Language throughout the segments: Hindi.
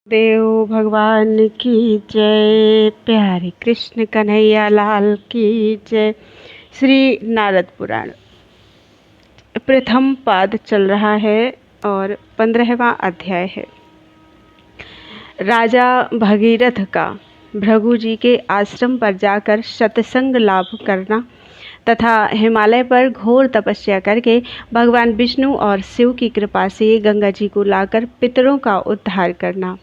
देव भगवान की जय। प्यारे कृष्ण कन्हैया लाल की जय। श्री नारद पुराण प्रथम पाद चल रहा है और 15वां अध्याय है। राजा भगीरथ का भृगु जी के आश्रम पर जाकर सत्संग लाभ करना तथा हिमालय पर घोर तपस्या करके भगवान विष्णु और शिव की कृपा से गंगा जी को लाकर पितरों का उद्धार करना।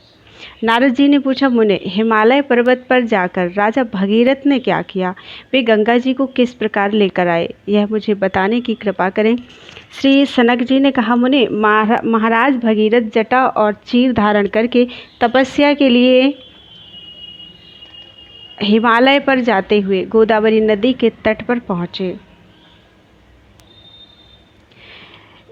नारद जी ने पूछा, मुने, हिमालय पर्वत पर जाकर राजा भगीरथ ने क्या किया? वे गंगा जी को किस प्रकार लेकर आए, यह मुझे बताने की कृपा करें। श्री सनक जी ने कहा, मुने, महाराज भगीरथ जटा और चीर धारण करके तपस्या के लिए हिमालय पर जाते हुए गोदावरी नदी के तट पर पहुँचे।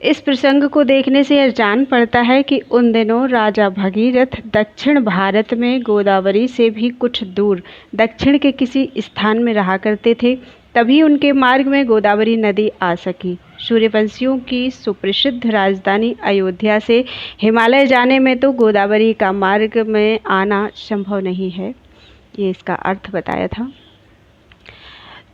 इस प्रसंग को देखने से यह जान पड़ता है कि उन दिनों राजा भगीरथ दक्षिण भारत में गोदावरी से भी कुछ दूर दक्षिण के किसी स्थान में रहा करते थे, तभी उनके मार्ग में गोदावरी नदी आ सकी। सूर्यवंशियों की सुप्रसिद्ध राजधानी अयोध्या से हिमालय जाने में तो गोदावरी का मार्ग में आना संभव नहीं है, ये इसका अर्थ बताया था।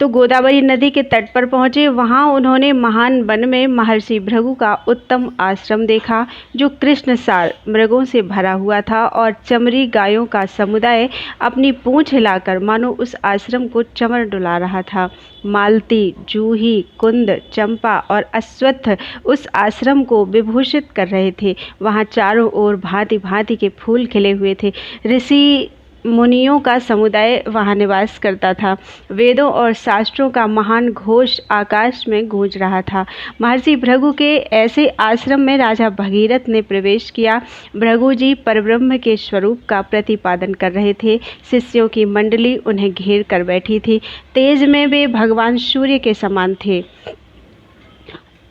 तो गोदावरी नदी के तट पर पहुँचे। वहाँ उन्होंने महान वन में महर्षि भृगु का उत्तम आश्रम देखा, जो कृष्णसार मृगों से भरा हुआ था और चमरी गायों का समुदाय अपनी पूंछ हिलाकर मानो उस आश्रम को चमर डुला रहा था। मालती, जूही, कुंद, चंपा और अश्वत्थ उस आश्रम को विभूषित कर रहे थे। वहाँ चारों ओर भांति भांति के फूल खिले हुए थे। ऋषि मुनियों का समुदाय वहाँ निवास करता था। वेदों और शास्त्रों का महान घोष आकाश में गूंज रहा था। महर्षि भृगु के ऐसे आश्रम में राजा भगीरथ ने प्रवेश किया। भृगु जी परब्रह्म के स्वरूप का प्रतिपादन कर रहे थे। शिष्यों की मंडली उन्हें घेर कर बैठी थी। तेज में वे भगवान सूर्य के समान थे।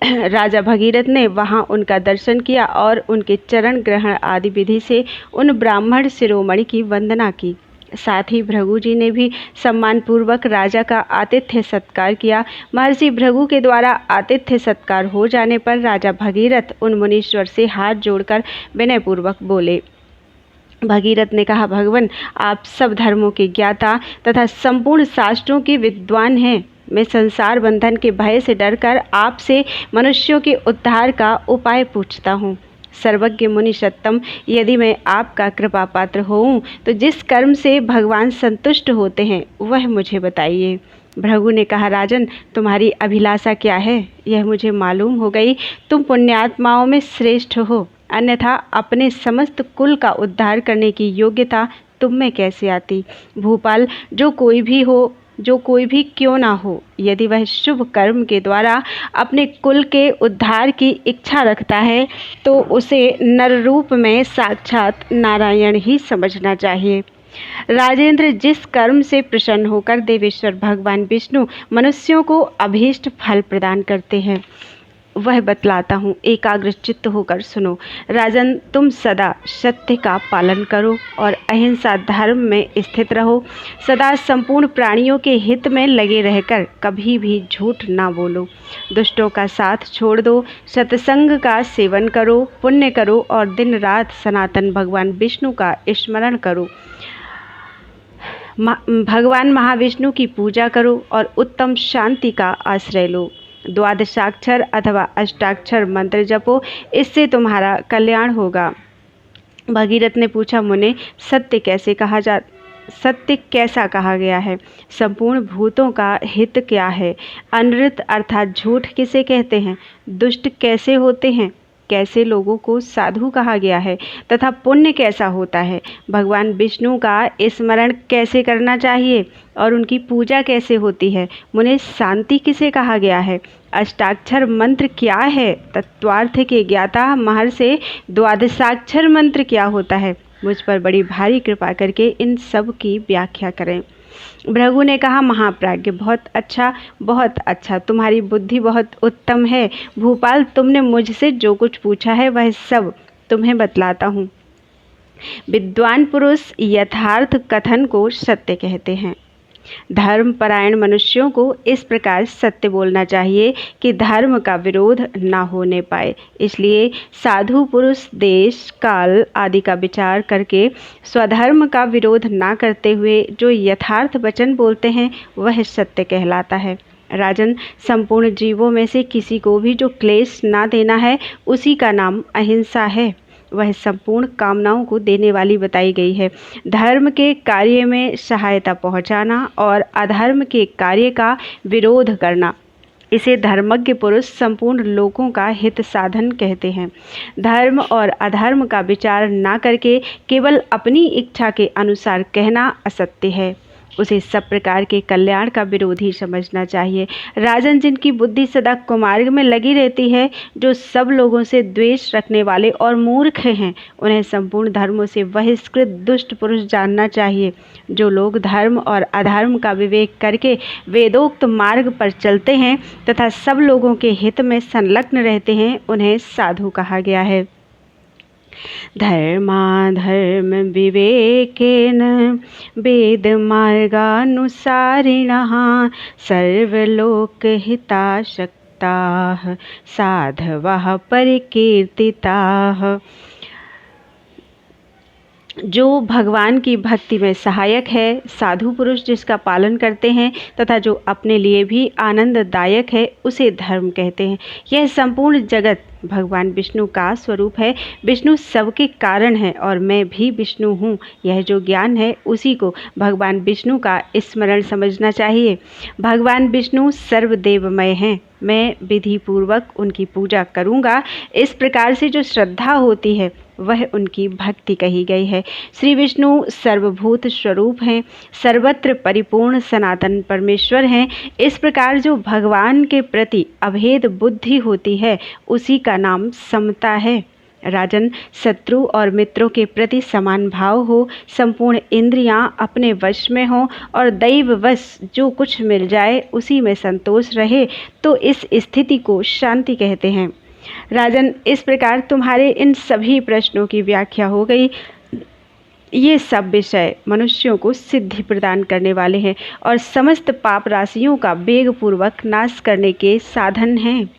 राजा भगीरथ ने वहां उनका दर्शन किया और उनके चरण ग्रहण आदि विधि से उन ब्राह्मण शिरोमणि की वंदना की। साथ ही भृगु जी ने भी सम्मान पूर्वक राजा का आतिथ्य सत्कार किया। महर्षि भृगु के द्वारा आतिथ्य सत्कार हो जाने पर राजा भगीरथ उन मुनीश्वर से हाथ जोड़कर विनय पूर्वक बोले। भगीरथ ने कहा, भगवान, आप सब धर्मों के ज्ञाता तथा संपूर्ण शास्त्रों के विद्वान हैं। मैं संसार बंधन के भय से डरकर आपसे मनुष्यों के उद्धार का उपाय पूछता हूँ। सर्वज्ञ मुनि सत्तम, यदि मैं आपका कृपा पात्र होऊं तो जिस कर्म से भगवान संतुष्ट होते हैं वह मुझे बताइए। भृगु ने कहा, राजन, तुम्हारी अभिलाषा क्या है यह मुझे मालूम हो गई। तुम पुण्यात्माओं में श्रेष्ठ हो, अन्यथा अपने समस्त कुल का उद्धार करने की योग्यता तुम में कैसे आती? भूपाल, जो कोई भी क्यों ना हो, यदि वह शुभ कर्म के द्वारा अपने कुल के उद्धार की इच्छा रखता है तो उसे नर रूप में साक्षात नारायण ही समझना चाहिए। राजेंद्र, जिस कर्म से प्रसन्न होकर देवेश्वर भगवान विष्णु मनुष्यों को अभीष्ट फल प्रदान करते हैं वह बतलाता हूँ, एकाग्र चित्त होकर सुनो। राजन, तुम सदा सत्य का पालन करो और अहिंसा धर्म में स्थित रहो। सदा संपूर्ण प्राणियों के हित में लगे रहकर कभी भी झूठ ना बोलो। दुष्टों का साथ छोड़ दो। सत्संग का सेवन करो, पुण्य करो और दिन रात सनातन भगवान विष्णु का स्मरण करो। भगवान महाविष्णु की पूजा करो और उत्तम शांति का आश्रय लो। द्वादशाक्षर अथवा अष्टाक्षर मंत्र जपो, इससे तुम्हारा कल्याण होगा। भगीरथ ने पूछा, मुने, सत्य कैसा कहा गया है? संपूर्ण भूतों का हित क्या है? अनृत अर्थात झूठ किसे कहते हैं? दुष्ट कैसे होते हैं? कैसे लोगों को साधु कहा गया है? तथा पुण्य कैसा होता है? भगवान विष्णु का स्मरण कैसे करना चाहिए और उनकी पूजा कैसे होती है? मुने, शांति किसे कहा गया है? अष्टाक्षर मंत्र क्या है? तत्वार्थ के ज्ञाता महर्षि, द्वादशाक्षर मंत्र क्या होता है? मुझ पर बड़ी भारी कृपा करके इन सब की व्याख्या करें। भृगु ने कहा, महाप्राज्ञ, बहुत अच्छा, तुम्हारी बुद्धि बहुत उत्तम है। भूपाल, तुमने मुझसे जो कुछ पूछा है वह सब तुम्हें बतलाता हूँ। विद्वान पुरुष यथार्थ कथन को सत्य कहते हैं। धर्मपरायण मनुष्यों को इस प्रकार सत्य बोलना चाहिए कि धर्म का विरोध न होने पाए। इसलिए साधु पुरुष देश काल आदि का विचार करके स्वधर्म का विरोध न करते हुए जो यथार्थ वचन बोलते हैं वह सत्य कहलाता है। राजन, संपूर्ण जीवों में से किसी को भी जो क्लेश ना देना है उसी का नाम अहिंसा है। वह संपूर्ण कामनाओं को देने वाली बताई गई है। धर्म के कार्य में सहायता पहुंचाना और अधर्म के कार्य का विरोध करना, इसे धर्मज्ञ पुरुष संपूर्ण लोगों का हित साधन कहते हैं। धर्म और अधर्म का विचार ना करके केवल अपनी इच्छा के अनुसार कहना असत्य है। उसे सब प्रकार के कल्याण का विरोधी समझना चाहिए। राजन, जिनकी बुद्धि सदा कुमार्ग में लगी रहती है, जो सब लोगों से द्वेष रखने वाले और मूर्ख हैं, उन्हें संपूर्ण धर्मों से बहिष्कृत दुष्ट पुरुष जानना चाहिए। जो लोग धर्म और अधर्म का विवेक करके वेदोक्त मार्ग पर चलते हैं तथा सब लोगों के हित में संलग्न रहते हैं, उन्हें साधु कहा गया है। धर्माधर्म विवेकेन वेद मार्गानुसारिणः सर्वलोकहिताशक्ताः साधवः परिकीर्तिताः। जो भगवान की भक्ति में सहायक है, साधु पुरुष जिसका पालन करते हैं तथा जो अपने लिए भी आनंददायक है, उसे धर्म कहते हैं। यह संपूर्ण जगत भगवान विष्णु का स्वरूप है। विष्णु सबके कारण है और मैं भी विष्णु हूँ। यह जो ज्ञान है उसी को भगवान विष्णु का स्मरण समझना चाहिए। भगवान विष्णु सर्वदेवमय हैं। मैं विधि पूर्वक उनकी पूजा करूँगा। इस प्रकार से जो श्रद्धा होती है वह उनकी भक्ति कही गई है। श्री विष्णु सर्वभूत स्वरूप हैं, सर्वत्र परिपूर्ण सनातन परमेश्वर हैं। इस प्रकार जो भगवान के प्रति अभेद बुद्धि होती है उसी का नाम समता है। राजन, शत्रु और मित्रों के प्रति समान भाव हो, संपूर्ण इंद्रियां अपने वश में हो और दैववश जो कुछ मिल जाए उसी में संतोष रहे, तो इस स्थिति को शांति कहते हैं। राजन, इस प्रकार तुम्हारे इन सभी प्रश्नों की व्याख्या हो गई। ये सब विषय मनुष्यों को सिद्धि प्रदान करने वाले हैं और समस्त पाप राशियों का वेगपूर्वक नाश करने के साधन हैं।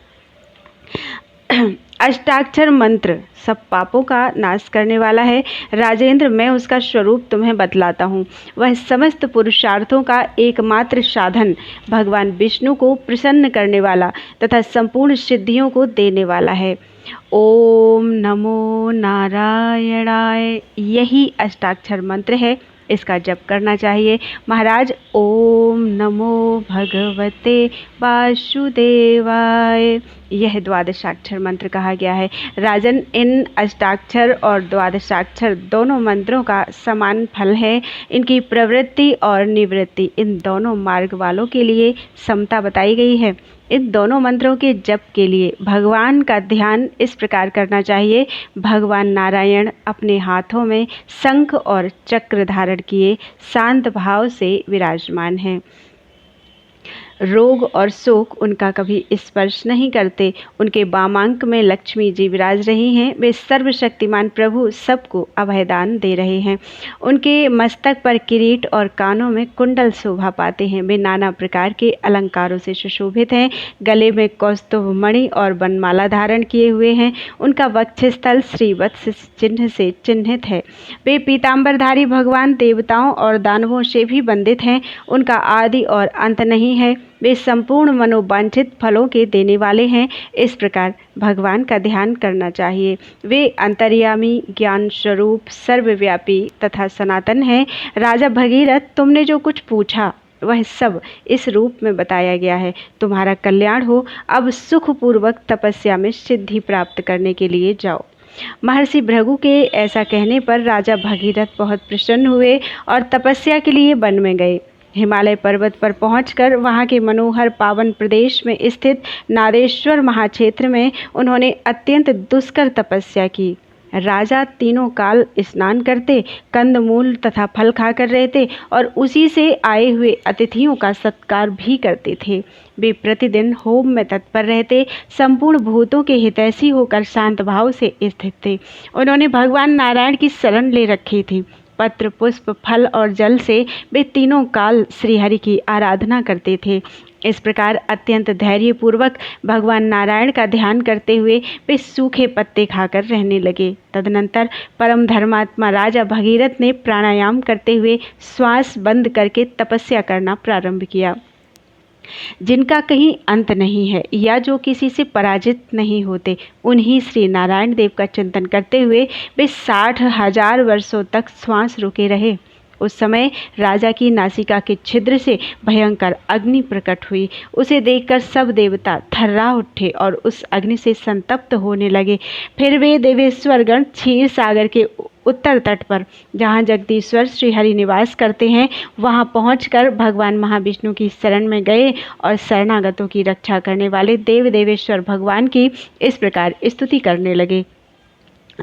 अष्टाक्षर मंत्र सब पापों का नाश करने वाला है। राजेंद्र, मैं उसका स्वरूप तुम्हें बतलाता हूँ। वह समस्त पुरुषार्थों का एकमात्र साधन, भगवान विष्णु को प्रसन्न करने वाला तथा संपूर्ण सिद्धियों को देने वाला है। ओम नमो नारायणाय, यही अष्टाक्षर मंत्र है। इसका जप करना चाहिए। महाराज, ओम नमो भगवते वासुदेवाय, यह द्वादशाक्षर मंत्र कहा गया है। राजन, इन अष्टाक्षर और द्वादशाक्षर दोनों मंत्रों का समान फल है। इनकी प्रवृत्ति और निवृत्ति, इन दोनों मार्ग वालों के लिए समता बताई गई है। इन दोनों मंत्रों के जप के लिए भगवान का ध्यान इस प्रकार करना चाहिए। भगवान नारायण अपने हाथों में शंख और चक्र धारण किए शांत भाव से विराजमान हैं। रोग और शोक उनका कभी स्पर्श नहीं करते। उनके वामांक में लक्ष्मी जी विराज रही हैं। वे सर्वशक्तिमान प्रभु सबको अभयदान दे रहे हैं। उनके मस्तक पर किरीट और कानों में कुंडल शोभा पाते हैं। वे नाना प्रकार के अलंकारों से सुशोभित हैं। गले में कौस्तुभ मणि और बनमाला धारण किए हुए हैं। उनका वक्षस्थल श्रीवत्स चिन्ह से चिन्हित है। वे पीताम्बरधारी भगवान देवताओं और दानवों से भी वंदित हैं। उनका आदि और अंत नहीं है। वे संपूर्ण मनोवांछित फलों के देने वाले हैं। इस प्रकार भगवान का ध्यान करना चाहिए। वे अंतर्यामी, ज्ञान स्वरूप, सर्वव्यापी तथा सनातन हैं। राजा भगीरथ, तुमने जो कुछ पूछा वह सब इस रूप में बताया गया है। तुम्हारा कल्याण हो। अब सुखपूर्वक तपस्या में सिद्धि प्राप्त करने के लिए जाओ। महर्षि भृगु के ऐसा कहने पर राजा भगीरथ बहुत प्रसन्न हुए और तपस्या के लिए वन में गए। हिमालय पर्वत पर पहुंचकर वहां के मनोहर पावन प्रदेश में स्थित नादेश्वर महाक्षेत्र में उन्होंने अत्यंत दुष्कर तपस्या की। राजा तीनों काल स्नान करते, कंदमूल तथा फल खाकर रहते और उसी से आए हुए अतिथियों का सत्कार भी करते थे। वे प्रतिदिन होम में तत्पर रहते, संपूर्ण भूतों के हितैषी होकर शांत भाव से स्थित थे। उन्होंने भगवान नारायण की शरण ले रखी थी। पत्र, पुष्प, फल और जल से वे तीनों काल श्रीहरि की आराधना करते थे। इस प्रकार अत्यंत धैर्यपूर्वक भगवान नारायण का ध्यान करते हुए वे सूखे पत्ते खाकर रहने लगे। तदनंतर परम धर्मात्मा राजा भगीरथ ने प्राणायाम करते हुए श्वास बंद करके तपस्या करना प्रारंभ किया। जिनका कहीं अंत नहीं है या जो किसी से पराजित नहीं होते, उन्हीं श्री नारायण देव का चिंतन करते हुए वे 60,000 वर्षों तक श्वास रोके रहे। उस समय राजा की नासिका के छिद्र से भयंकर अग्नि प्रकट हुई। उसे देखकर सब देवता थर्रा उठे और उस अग्नि से संतप्त होने लगे। फिर वे देवेश्वरगण क्षीर सागर के उत्तर तट पर, जहाँ जगदीश्वर श्रीहरि निवास करते हैं, वहाँ पहुंचकर भगवान महाविष्णु की शरण में गए और शरणागतों की रक्षा करने वाले देव देवेश्वर भगवान की इस प्रकार स्तुति करने लगे।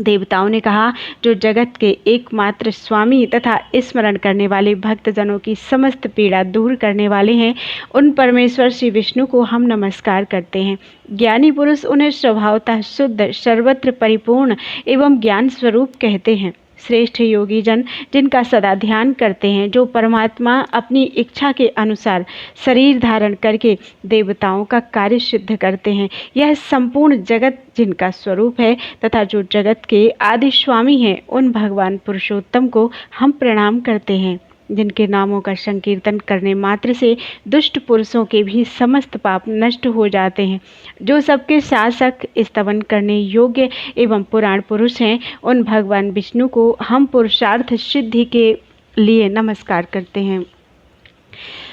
देवताओं ने कहा, जो जगत के एकमात्र स्वामी तथा स्मरण करने वाले भक्तजनों की समस्त पीड़ा दूर करने वाले हैं, उन परमेश्वर श्री विष्णु को हम नमस्कार करते हैं। ज्ञानी पुरुष उन्हें स्वभावतः शुद्ध, सर्वत्र परिपूर्ण एवं ज्ञान स्वरूप कहते हैं। श्रेष्ठ योगी जन जिनका सदा ध्यान करते हैं, जो परमात्मा अपनी इच्छा के अनुसार शरीर धारण करके देवताओं का कार्य सिद्ध करते हैं, यह संपूर्ण जगत जिनका स्वरूप है तथा जो जगत के आदि स्वामी हैं, उन भगवान पुरुषोत्तम को हम प्रणाम करते हैं। जिनके नामों का संकीर्तन करने मात्र से दुष्ट पुरुषों के भी समस्त पाप नष्ट हो जाते हैं, जो सबके शासक, स्तवन करने योग्य एवं पुराण पुरुष हैं, उन भगवान विष्णु को हम पुरुषार्थ सिद्धि के लिए नमस्कार करते हैं।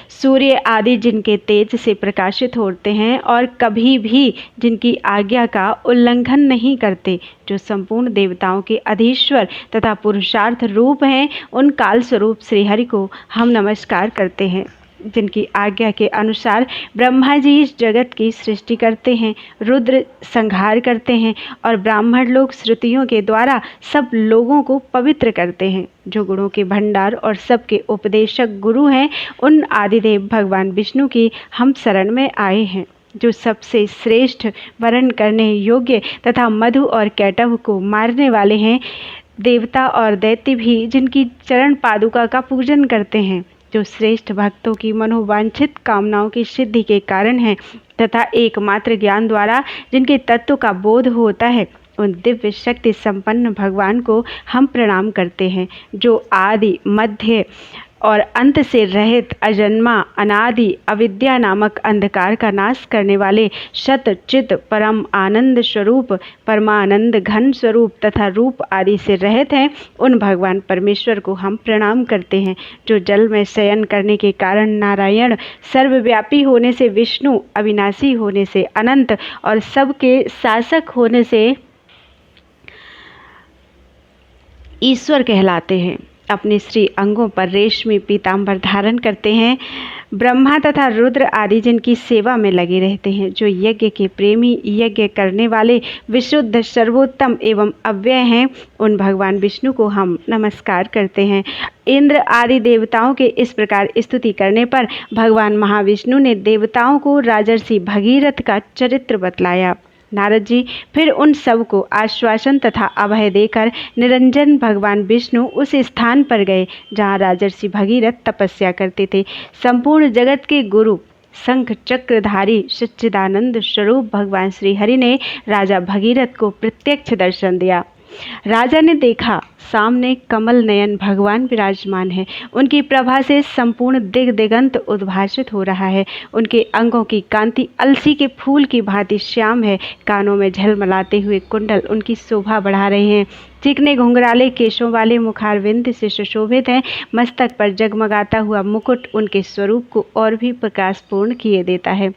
सूर्य आदि जिनके तेज से प्रकाशित होते हैं और कभी भी जिनकी आज्ञा का उल्लंघन नहीं करते, जो संपूर्ण देवताओं के अधीश्वर तथा पुरुषार्थ रूप हैं, उन काल स्वरूप श्रीहरि को हम नमस्कार करते हैं। जिनकी आज्ञा के अनुसार ब्रह्मा जी इस जगत की सृष्टि करते हैं, रुद्र संहार करते हैं और ब्राह्मण लोग श्रुतियों के द्वारा सब लोगों को पवित्र करते हैं। जो गुणों के भंडार और सबके उपदेशक गुरु हैं, उन आदिदेव भगवान विष्णु की हम शरण में आए हैं। जो सबसे श्रेष्ठ, वरण करने योग्य तथा मधु और कैटभ को मारने वाले हैं। देवता और दैत्य भी जिनकी चरण पादुका का पूजन करते हैं, जो श्रेष्ठ भक्तों की मनोवांछित कामनाओं की सिद्धि के कारण है तथा एकमात्र ज्ञान द्वारा जिनके तत्व का बोध होता है, उन दिव्य शक्ति संपन्न भगवान को हम प्रणाम करते हैं। जो आदि, मध्य और अंत से रहित, अजन्मा, अनादि, अविद्या नामक अंधकार का नाश करने वाले, सत चित परम आनंद स्वरूप, परमानंद घन स्वरूप तथा रूप आदि से रहित हैं, उन भगवान परमेश्वर को हम प्रणाम करते हैं। जो जल में शयन करने के कारण नारायण, सर्वव्यापी होने से विष्णु, अविनाशी होने से अनंत और सबके शासक होने से ईश्वर कहलाते हैं, अपने श्री अंगों पर रेशमी पीताम्बर धारण करते हैं। ब्रह्मा तथा रुद्र आदि जिनकी सेवा में लगे रहते हैं, जो यज्ञ के प्रेमी, यज्ञ करने वाले, विशुद्ध, सर्वोत्तम एवं अव्यय हैं, उन भगवान विष्णु को हम नमस्कार करते हैं। इंद्र आदि देवताओं के इस प्रकार स्तुति करने पर भगवान महाविष्णु ने देवताओं को राजर्षि भगीरथ का चरित्र बतलाया। नारद जी फिर उन सब को आश्वासन तथा अभय देकर निरंजन भगवान विष्णु उस स्थान पर गए जहाँ राजर्षि भगीरथ तपस्या करते थे। संपूर्ण जगत के गुरु, शंख चक्रधारी, सच्चिदानंद स्वरूप भगवान श्री हरि ने राजा भगीरथ को प्रत्यक्ष दर्शन दिया। राजा ने देखा, सामने कमल नयन भगवान विराजमान है। उनकी प्रभा से संपूर्ण दिग दिगंत उद्भासित हो रहा है। उनके अंगों की कांति अलसी के फूल की भांति श्याम है। कानों में झलमलाते हुए कुंडल उनकी शोभा बढ़ा रहे हैं। चिकने घुंघराले केशों वाले मुखारविंद से सुशोभित हैं। मस्तक पर जगमगाता हुआ मुकुट उनके स्वरूप को और भी प्रकाशपूर्ण किए देता है।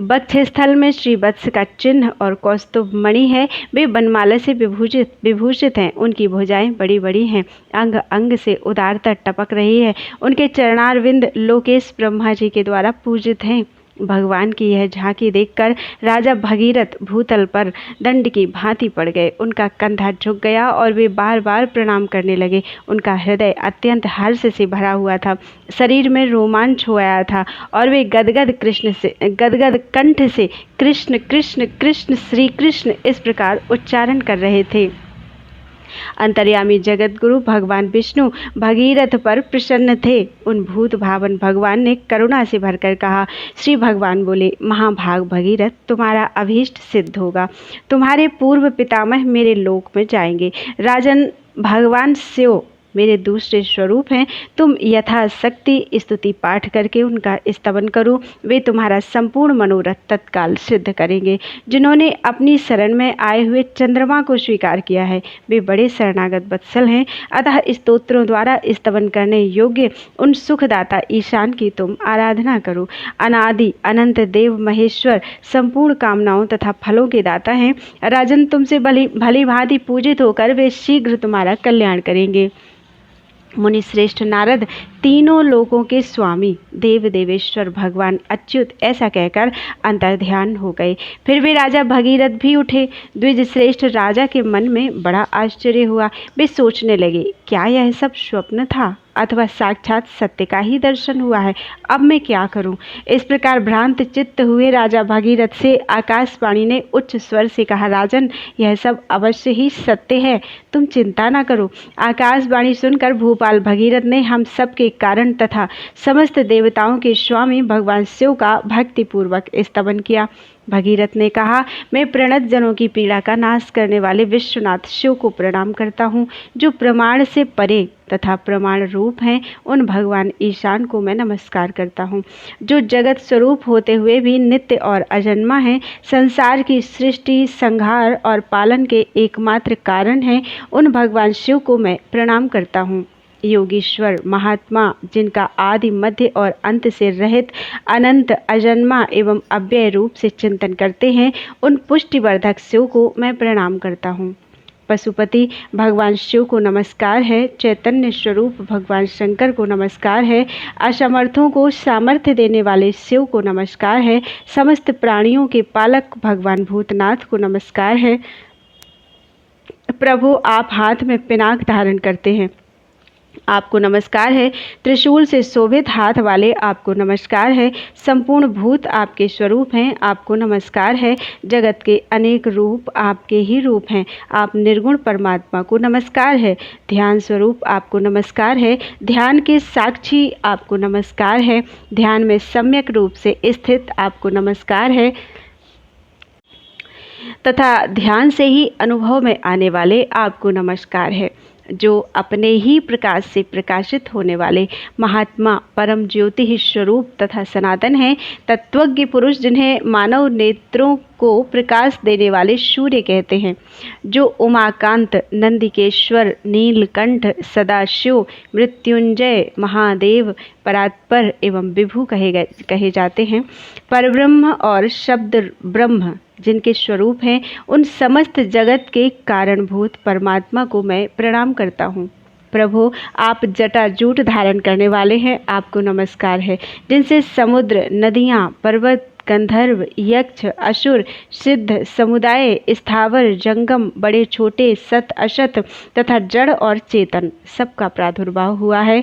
वक्षस्थल में श्री वत्स का चिन्ह और कौस्तुभ मणि है। वे बनमाला से विभूषित हैं। उनकी भुजाएं बड़ी बड़ी हैं। अंग अंग से उदारता टपक रही है। उनके चरणारविंद लोकेश ब्रह्मा जी के द्वारा पूजित हैं। भगवान की यह झांकी देखकर राजा भगीरथ भूतल पर दंड की भांति पड़ गए। उनका कंधा झुक गया और वे बार बार प्रणाम करने लगे। उनका हृदय अत्यंत हर्ष से भरा हुआ था। शरीर में रोमांच हो आया था और वे गदगद कंठ से कृष्ण कृष्ण कृष्ण श्री कृष्ण इस प्रकार उच्चारण कर रहे थे। अंतर्यामी जगतगुरु भगवान विष्णु भगीरथ पर प्रसन्न थे। उन भूत भावन भगवान ने करुणा से भरकर कहा। श्री भगवान बोले, महाभाग भगीरथ, तुम्हारा अभीष्ट सिद्ध होगा। तुम्हारे पूर्व पितामह मेरे लोक में जाएंगे। राजन, भगवान शिव मेरे दूसरे स्वरूप हैं। तुम यथाशक्ति स्तुति पाठ करके उनका स्तवन करो। वे तुम्हारा संपूर्ण मनोरथ तत्काल सिद्ध करेंगे। जिन्होंने अपनी शरण में आए हुए चंद्रमा को स्वीकार किया है, वे बड़े शरणागत वत्सल हैं। अतः स्तोत्रों द्वारा स्तवन करने योग्य उन सुखदाता ईशान की तुम आराधना करो। अनादि अनंत देव महेश्वर संपूर्ण कामनाओं तथा फलों के दाता हैं। राजन, तुमसे भली भांति पूजित होकर वे शीघ्र तुम्हारा कल्याण करेंगे। मुनि श्रेष्ठ नारद तीनों लोकों के स्वामी देव देवेश्वर भगवान अच्युत ऐसा कहकर अंतर्ध्यान हो गए। फिर वे राजा भगीरथ भी उठे। द्विज श्रेष्ठ राजा के मन में बड़ा आश्चर्य हुआ। वे सोचने लगे, क्या यह सब स्वप्न था अथवा साक्षात सत्य का ही दर्शन हुआ है? अब मैं क्या करूं? इस प्रकार भ्रांत चित्त हुए राजा भगीरथ से आकाशवाणी ने उच्च स्वर से कहा, राजन, यह सब अवश्य ही सत्य है, तुम चिंता न करो। आकाशवाणी सुनकर भूपाल भगीरथ ने हम सब के कारण तथा समस्त देवताओं के स्वामी भगवान शिव का भक्तिपूर्वक स्तवन किया। भगीरथ ने कहा, मैं प्रणत जनों की पीड़ा का नाश करने वाले विश्वनाथ शिव को प्रणाम करता हूँ, जो प्रमाण से परे तथा प्रमाण रूप हैं। उन भगवान ईशान को मैं नमस्कार करता हूँ, जो जगत स्वरूप होते हुए भी नित्य और अजन्मा है। संसार की सृष्टि, संहार और पालन के एकमात्र कारण हैं। उन भगवान शिव को मैं प्रणाम करता हूँ। योगीश्वर महात्मा, जिनका आदि मध्य और अंत से रहित अनंत अजन्मा एवं अव्यय रूप से चिंतन करते हैं, उन पुष्टिवर्धक शिव को मैं प्रणाम करता हूँ। पशुपति भगवान शिव को नमस्कार है। चैतन्य स्वरूप भगवान शंकर को नमस्कार है। असमर्थों को सामर्थ्य देने वाले शिव को नमस्कार है। समस्त प्राणियों के पालक भगवान भूतनाथ को नमस्कार है। प्रभु, आप हाथ में पिनाक धारण करते हैं, आपको नमस्कार है। त्रिशूल से शोभित हाथ वाले, आपको नमस्कार है। संपूर्ण भूत आपके स्वरूप हैं, आपको नमस्कार है। जगत के अनेक रूप आपके ही रूप हैं, आप निर्गुण परमात्मा को नमस्कार है। ध्यान स्वरूप आपको नमस्कार है। ध्यान के साक्षी आपको नमस्कार है। ध्यान में सम्यक रूप से स्थित आपको नमस्कार है तथा ध्यान से ही अनुभव में आने वाले आपको नमस्कार है। जो अपने ही प्रकाश से प्रकाशित होने वाले महात्मा, परम ज्योति ही स्वरूप तथा सनातन हैं। तत्वज्ञ पुरुष, जिन्हें मानव नेत्रों को प्रकाश देने वाले सूर्य कहते हैं, जो उमाकांत, नंदिकेश्वर, नीलकंठ, सदाशिव, मृत्युंजय, महादेव, परात्पर एवं विभु कहे जाते हैं। परब्रह्म और शब्द ब्रह्म जिनके स्वरूप हैं, उन समस्त जगत के कारणभूत परमात्मा को मैं प्रणाम करता हूँ। प्रभु, आप जटाजूट धारण करने वाले हैं, आपको नमस्कार है। जिनसे समुद्र, नदियाँ, पर्वत, गंधर्व, यक्ष, असुर, सिद्ध, समुदाय, स्थावर, जंगम, बड़े छोटे, सत असत तथा जड़ और चेतन सबका प्रादुर्भाव हुआ है।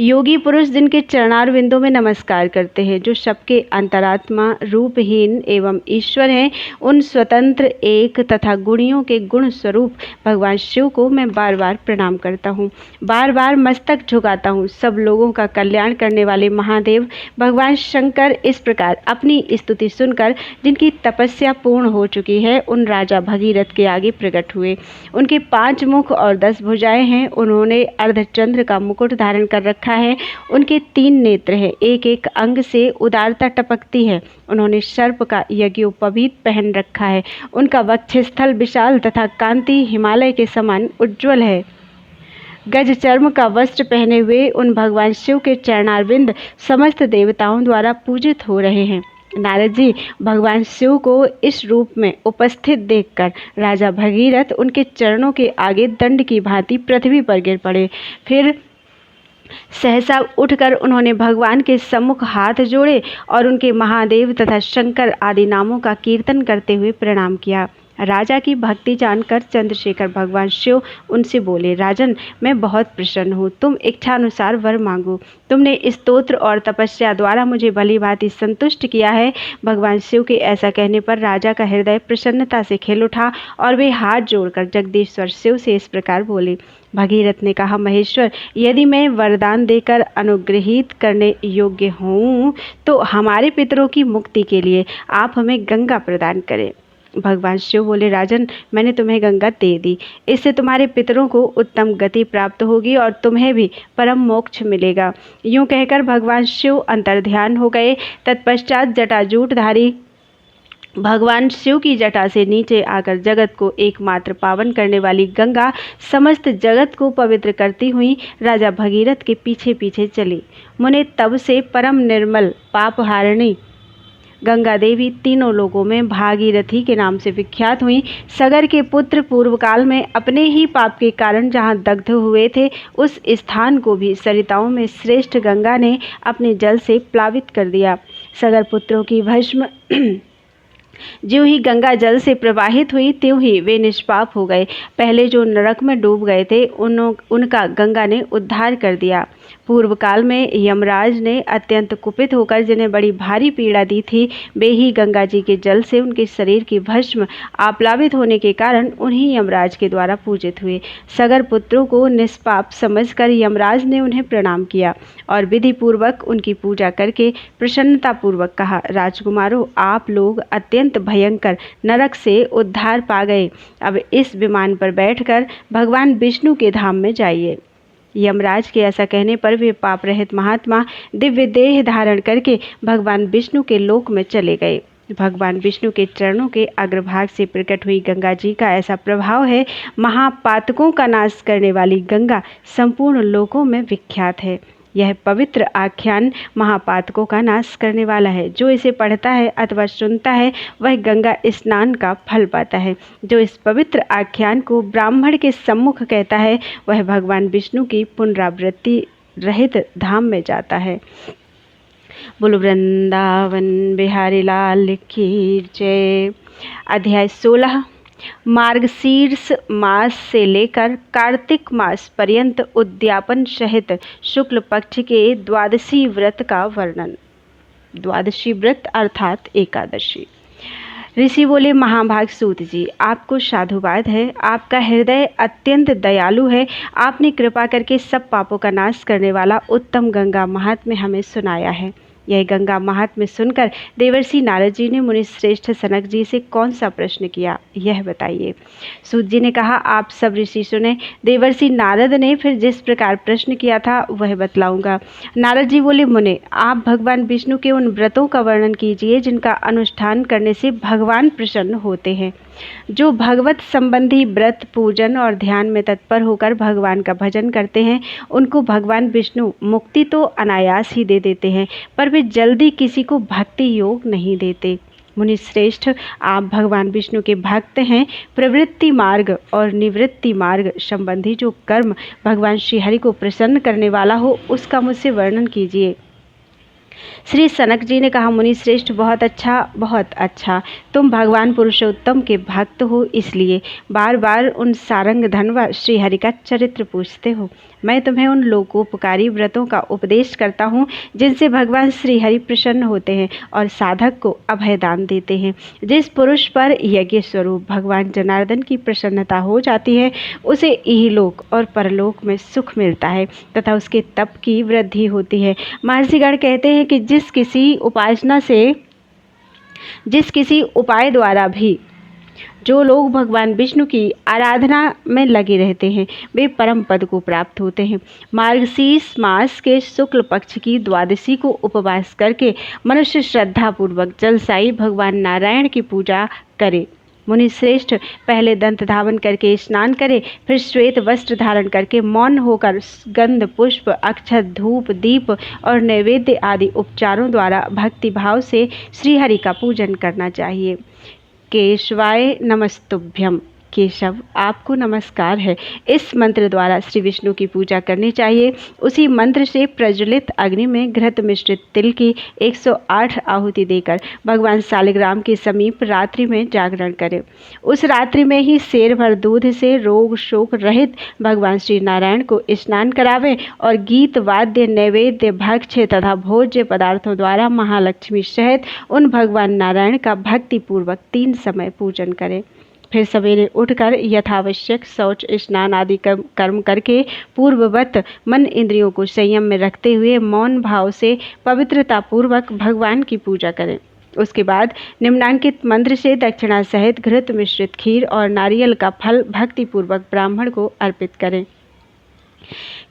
योगी पुरुष जिनके चरणारविंदों में नमस्कार करते हैं, जो सबके अंतरात्मा, रूपहीन एवं ईश्वर हैं, उन स्वतंत्र, एक तथा गुणियों के गुण स्वरूप भगवान शिव को मैं बार बार प्रणाम करता हूँ, बार बार मस्तक झुकाता हूँ। सब लोगों का कल्याण करने वाले महादेव भगवान शंकर इस प्रकार अपनी स्तुति सुनकर, जिनकी तपस्या पूर्ण हो चुकी है, उन राजा भगीरथ के आगे प्रकट हुए। उनके 5 मुख और 10 भुजाएं हैं। उन्होंने अर्धचंद्र का मुकुट धारण कर रखा है। उनके 3 नेत्र हैं, एक एक अंग से उदारता टपकती है। उन्होंने सर्प का यज्ञोपवीत पहन रखा है। उनका वक्षस्थल विशाल तथा कांति हिमालय के समान उज्ज्वल है। गज चर्म का वस्त्र पहने हुए उन भगवान शिव के चरणारविंद समस्त देवताओं द्वारा पूजित हो रहे हैं। नारद जी, भगवान शिव को इस रूप में उपस्थित देखकर राजा भगीरथ उनके चरणों के आगे दंड की भांति पृथ्वी पर गिर पड़े। फिर सहसा उठकर उन्होंने भगवान के सम्मुख हाथ जोड़े और उनके महादेव तथा शंकर आदि नामों का कीर्तन करते हुए प्रणाम किया। राजा की भक्ति जानकर चंद्रशेखर भगवान शिव उनसे बोले, राजन, मैं बहुत प्रसन्न हूँ। तुम इच्छानुसार वर मांगो। तुमने स्तोत्र और तपस्या द्वारा मुझे भली भांति संतुष्ट किया है। भगवान शिव के ऐसा कहने पर राजा का हृदय प्रसन्नता से खिल उठा और वे हाथ जोड़कर जगदीश्वर शिव से इस प्रकार बोले। भगीरथ ने कहा, महेश्वर, यदि मैं वरदान देकर अनुग्रहित करने योग्य हूँ तो हमारे पितरों की मुक्ति के लिए आप हमें गंगा प्रदान करें। भगवान शिव बोले, राजन, मैंने तुम्हें गंगा दे दी। इससे तुम्हारे पितरों को उत्तम गति प्राप्त होगी और तुम्हें भी परम मोक्ष मिलेगा। यूं कहकर भगवान शिव अंतर्ध्यान हो गए। तत्पश्चात जटाजूटधारी भगवान शिव की जटा से नीचे आकर जगत को एकमात्र पावन करने वाली गंगा समस्त जगत को पवित्र करती हुई राजा भगीरथ के पीछे पीछे चली। मुने तब से परम निर्मल पापहारिणी गंगा देवी तीनों लोगों में भागीरथी के नाम से विख्यात हुई। सगर के पुत्र पूर्व काल में अपने ही पाप के कारण जहाँ दग्ध हुए थे, उस स्थान को भी सरिताओं में श्रेष्ठ गंगा ने अपने जल से प्लावित कर दिया। सगर पुत्रों की भस्म ज्यों ही गंगा जल से प्रवाहित हुई त्यों ही वे निष्पाप हो गए। पहले जो नरक में डूब गए थे उनका गंगा ने उद्धार कर दिया। पूर्व काल में यमराज ने अत्यंत कुपित होकर जिन्हें बड़ी भारी पीड़ा दी थी, वे ही गंगा जी के जल से उनके शरीर की भस्म आप्लावित होने के कारण उन्हीं यमराज के द्वारा पूजित हुए। सगर पुत्रों को निष्पाप समझकर यमराज ने उन्हें प्रणाम किया और विधि पूर्वक उनकी पूजा करके प्रसन्नता पूर्वक कहा, राजकुमारों, आप लोग अत्यंत भयंकर नरक से उद्धार पा गए। अब इस विमान पर बैठकर भगवान विष्णु के धाम में जाइए। यमराज के ऐसा कहने पर वे पाप रहित महात्मा दिव्य देह धारण करके भगवान विष्णु के लोक में चले गए। भगवान विष्णु के चरणों के अग्रभाग से प्रकट हुई गंगा जी का ऐसा प्रभाव है, महापातकों का नाश करने वाली गंगा संपूर्ण लोकों में विख्यात है। यह पवित्र आख्यान महापातकों का नाश करने वाला है। जो इसे पढ़ता है अथवा सुनता है वह गंगा स्नान का फल पाता है। जो इस पवित्र आख्यान को ब्राह्मण के सम्मुख कहता है वह भगवान विष्णु की पुनरावृत्ति रहित धाम में जाता है। बोलो वृंदावन बिहारी लाल की जय। अध्याय 16 मार्गशीर्ष मास से लेकर कार्तिक मास पर्यंत उद्यापन सहित शुक्ल पक्ष के द्वादशी व्रत का वर्णन। द्वादशी व्रत अर्थात एकादशी। ऋषि बोले, महाभाग सूत जी, आपको साधुवाद है। आपका हृदय अत्यंत दयालु है। आपने कृपा करके सब पापों का नाश करने वाला उत्तम गंगा महात्म्य हमें सुनाया है। यह गंगा महात्म्य सुनकर देवर्षि नारद जी ने मुनि श्रेष्ठ सनक जी से कौन सा प्रश्न किया, यह बताइए। सूत जी ने कहा, आप सब ऋषि सुने। देवर्षि नारद ने फिर जिस प्रकार प्रश्न किया था वह बतलाऊंगा। नारद जी बोले, मुने, आप भगवान विष्णु के उन व्रतों का वर्णन कीजिए जिनका अनुष्ठान करने से भगवान प्रसन्न होते हैं। जो भगवत संबंधी व्रत, पूजन और ध्यान में तत्पर होकर भगवान का भजन करते हैं उनको भगवान विष्णु मुक्ति तो अनायास ही दे देते हैं, पर वे जल्दी किसी को भक्ति योग नहीं देते। मुनि श्रेष्ठ, आप भगवान विष्णु के भक्त हैं। प्रवृत्ति मार्ग और निवृत्ति मार्ग संबंधी जो कर्म भगवान श्रीहरि को प्रसन्न करने वाला हो उसका मुझसे वर्णन कीजिए। श्री सनक जी ने कहा, मुनि श्रेष्ठ, बहुत अच्छा। तुम भगवान पुरुषोत्तम के भक्त हो, इसलिए बार बार उन सारंग धनवा श्रीहरि का चरित्र पूछते हो। मैं तुम्हें उन लोकोपकारी व्रतों का उपदेश करता हूँ जिनसे भगवान श्रीहरि प्रसन्न होते हैं और साधक को अभयदान देते हैं। जिस पुरुष पर यज्ञ स्वरूप भगवान जनार्दन की प्रसन्नता हो जाती है उसे इहलोक और परलोक में सुख मिलता है तथा उसके तप की वृद्धि होती है। महर्षिगण कहते हैं कि जिस किसी उपाय द्वारा भी जो लोग भगवान विष्णु की आराधना में लगे रहते हैं वे परम पद को प्राप्त होते हैं। मार्गशीर्ष मास के शुक्ल पक्ष की द्वादशी को उपवास करके मनुष्य श्रद्धा पूर्वक जलसाई भगवान नारायण की पूजा करे। मुनि श्रेष्ठ, पहले दंत धावन करके स्नान करे, फिर श्वेत वस्त्र धारण करके मौन होकर गंध, पुष्प, अक्षत, धूप, दीप और नैवेद्य आदि उपचारों द्वारा भक्ति भाव से श्रीहरि का पूजन करना चाहिए। केशवाय नमस्तुभ्यम। केशव, आपको नमस्कार है। इस मंत्र द्वारा श्री विष्णु की पूजा करनी चाहिए। उसी मंत्र से प्रज्वलित अग्नि में घृत मिश्रित तिल की 108 आहुति देकर भगवान शालिग्राम के समीप रात्रि में जागरण करें। उस रात्रि में ही शेर भर दूध से रोग शोक रहित भगवान श्री नारायण को स्नान करावें और गीत वाद्य नैवेद्य भक्ष्य तथा भोज्य पदार्थों द्वारा महालक्ष्मी सहित उन भगवान नारायण का भक्ति पूर्वक 3 समय पूजन करें। फिर सवेरे उठकर यथावश्यक शौच स्नान आदि कर्म करके पूर्ववत मन इंद्रियों को संयम में रखते हुए मौन भाव से पवित्रता पूर्वक भगवान की पूजा करें। उसके बाद निम्नांकित मंत्र से दक्षिणा सहित घृत मिश्रित खीर और नारियल का फल भक्ति पूर्वक ब्राह्मण को अर्पित करें।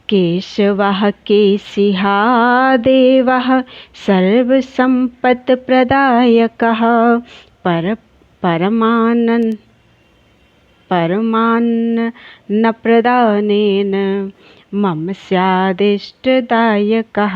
केशवः केशिहा देवः सर्वसम्पत्प्रदायकः परमान्नप्रदानेन मम स्यादिष्टदायकः।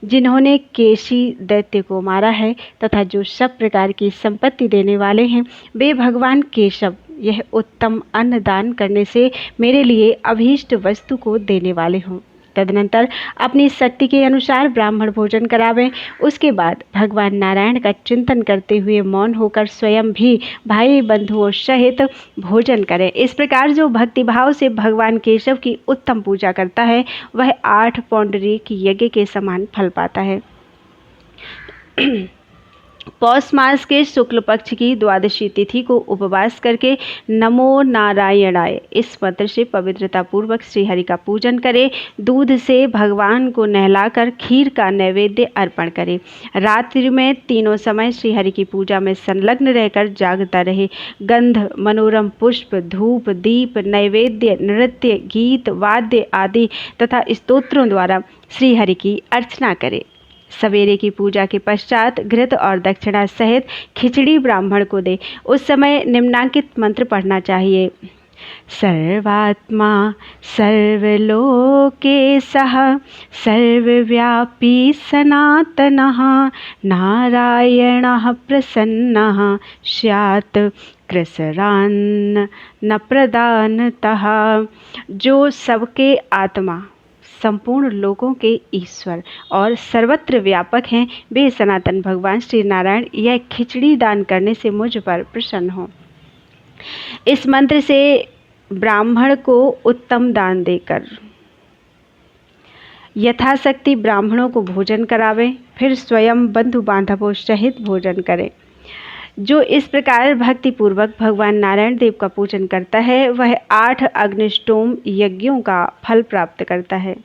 जिन्होंने केशी दैत्य को मारा है तथा जो सब प्रकार की संपत्ति देने वाले हैं, वे भगवान केशव यह उत्तम अन्न दान करने से मेरे लिए अभीष्ट वस्तु को देने वाले हों। तदनंतर अपनी शक्ति के अनुसार ब्राह्मण भोजन करावें। उसके बाद भगवान नारायण का चिंतन करते हुए मौन होकर स्वयं भी भाई बंधुओं सहित भोजन करें। इस प्रकार जो भक्तिभाव से भगवान केशव की उत्तम पूजा करता है, वह 8 पौंडरीक यज्ञ के समान फल पाता है। पौष मास के शुक्ल पक्ष की द्वादशी तिथि को उपवास करके नमो नारायणाय इस मंत्र से पवित्रता पूर्वक श्रीहरि का पूजन करें। दूध से भगवान को नहलाकर खीर का नैवेद्य अर्पण करें। रात्रि में तीनों समय श्रीहरि की पूजा में संलग्न रहकर जागता रहे। गंध, मनोरम पुष्प, धूप, दीप, नैवेद्य, नृत्य, गीत, वाद्य आदि तथा स्तोत्रों द्वारा श्रीहरि की अर्चना करें। सवेरे की पूजा के पश्चात घृत और दक्षिणा सहित खिचड़ी ब्राह्मण को दे। उस समय निम्नांकित मंत्र पढ़ना चाहिए। सर्वात्मा सर्वलोकेशः सर्वव्यापी सनातनः नारायणः प्रसन्नः स्यात् कृसरान्न प्रदानतः। जो सबके आत्मा, संपूर्ण लोगों के ईश्वर और सर्वत्र व्यापक हैं, वे सनातन भगवान श्री नारायण यह खिचड़ी दान करने से मुझ पर प्रसन्न हो। इस मंत्र से ब्राह्मण को उत्तम दान देकर यथाशक्ति ब्राह्मणों को भोजन करावें। फिर स्वयं बंधु बांधवों सहित भोजन करें। जो इस प्रकार भक्ति पूर्वक भगवान नारायण देव का पूजन करता है, वह 8 अग्निष्टोम यज्ञों का फल प्राप्त करता है,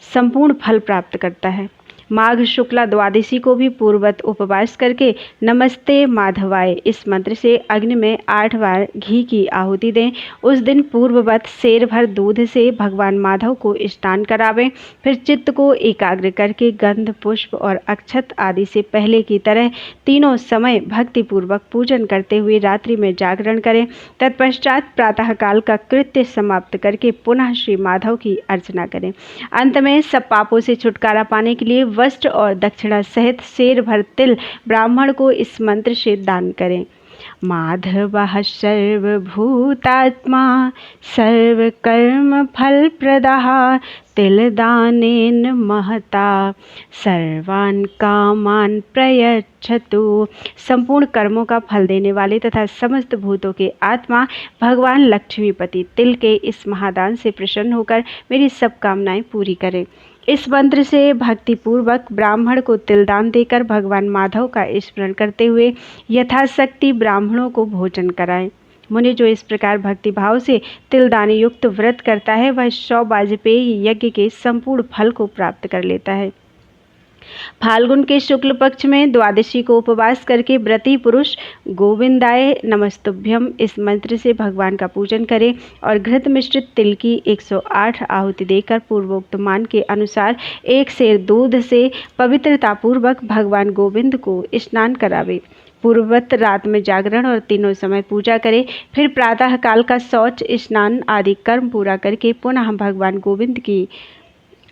संपूर्ण फल प्राप्त करता है। माघ शुक्ला द्वादशी को भी पूर्ववत उपवास करके नमस्ते माधवाय इस मंत्र से अग्नि में 8 बार घी की आहुति दें। उस दिन पूर्ववत शेर भर दूध से भगवान माधव को स्नान करावें। फिर चित्त को एकाग्र करके गंध, पुष्प और अक्षत आदि से पहले की तरह तीनों समय भक्तिपूर्वक पूजन करते हुए रात्रि में जागरण करें। तत्पश्चात प्रातःकाल का कृत्य समाप्त करके पुनः श्री माधव की अर्चना करें। अंत में सब पापों से छुटकारा पाने के लिए वस्त्र और दक्षिणा सहित शेर भर तिल ब्राह्मण को इस मंत्र से दान करें। माधवः सर्वभूतात्मा सर्वकर्म फलप्रदः तिलदानेन महता सर्वान् कामान् प्रयच्छतु। संपूर्ण कर्मों का फल देने वाले तथा समस्त भूतों के आत्मा भगवान लक्ष्मीपति तिल के इस महादान से प्रसन्न होकर मेरी सब कामनाएं पूरी करें। इस मंत्र से भक्तिपूर्वक ब्राह्मण को तिलदान देकर भगवान माधव का स्मरण करते हुए यथाशक्ति ब्राह्मणों को भोजन कराएं। मुनि जो इस प्रकार भक्तिभाव से तिलदान युक्त व्रत करता है, वह 100 वाजपेयी यज्ञ के संपूर्ण फल को प्राप्त कर लेता है। फाल्गुन के शुक्ल पक्ष में द्वादशी को उपवास करके व्रती पुरुष गोविंदाय नमस्तुभ्यम इस मंत्र से भगवान का पूजन करें और घृत मिश्रित तिल की 108 आहुति देकर पूर्वोक्त मान के अनुसार 1 सेर दूध से पवित्रतापूर्वक भगवान गोविंद को स्नान करावे। पूर्ववत रात में जागरण और तीनों समय पूजा करें। फिर प्रातः काल का शौच स्नान आदि कर्म पूरा करके पुनः भगवान गोविंद की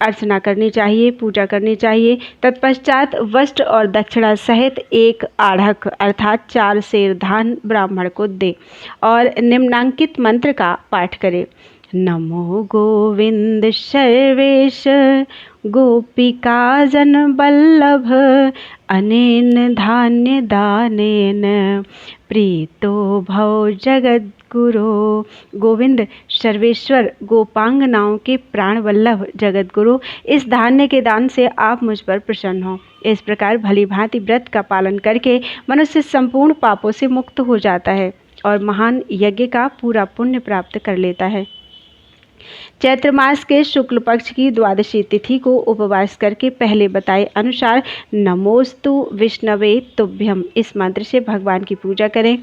अर्चना करनी चाहिए, पूजा करनी चाहिए। तत्पश्चात वस्त्र और दक्षिणा सहित 1 आढ़क अर्थात 4 सेर धान ब्राह्मण को दे और निम्नांकित मंत्र का पाठ करे। नमो गोविंद सर्वेश गोपिका जन बल्लभ अनेन धान्य दानेन प्रीतो भव जगत गुरु। गोविंद सर्वेश्वर गोपांगनाओं के प्राण वल्लभ जगत गुरु, इस धान्य के दान से आप मुझ पर प्रसन्न हो। इस प्रकार भली भांति व्रत का पालन करके मनुष्य संपूर्ण पापों से मुक्त हो जाता है और महान यज्ञ का पूरा पुण्य प्राप्त कर लेता है। चैत्र मास के शुक्ल पक्ष की द्वादशी तिथि को उपवास करके पहले बताए अनुसार नमोस्तु विष्णवे तुभ्यम इस मंत्र से भगवान की पूजा करें।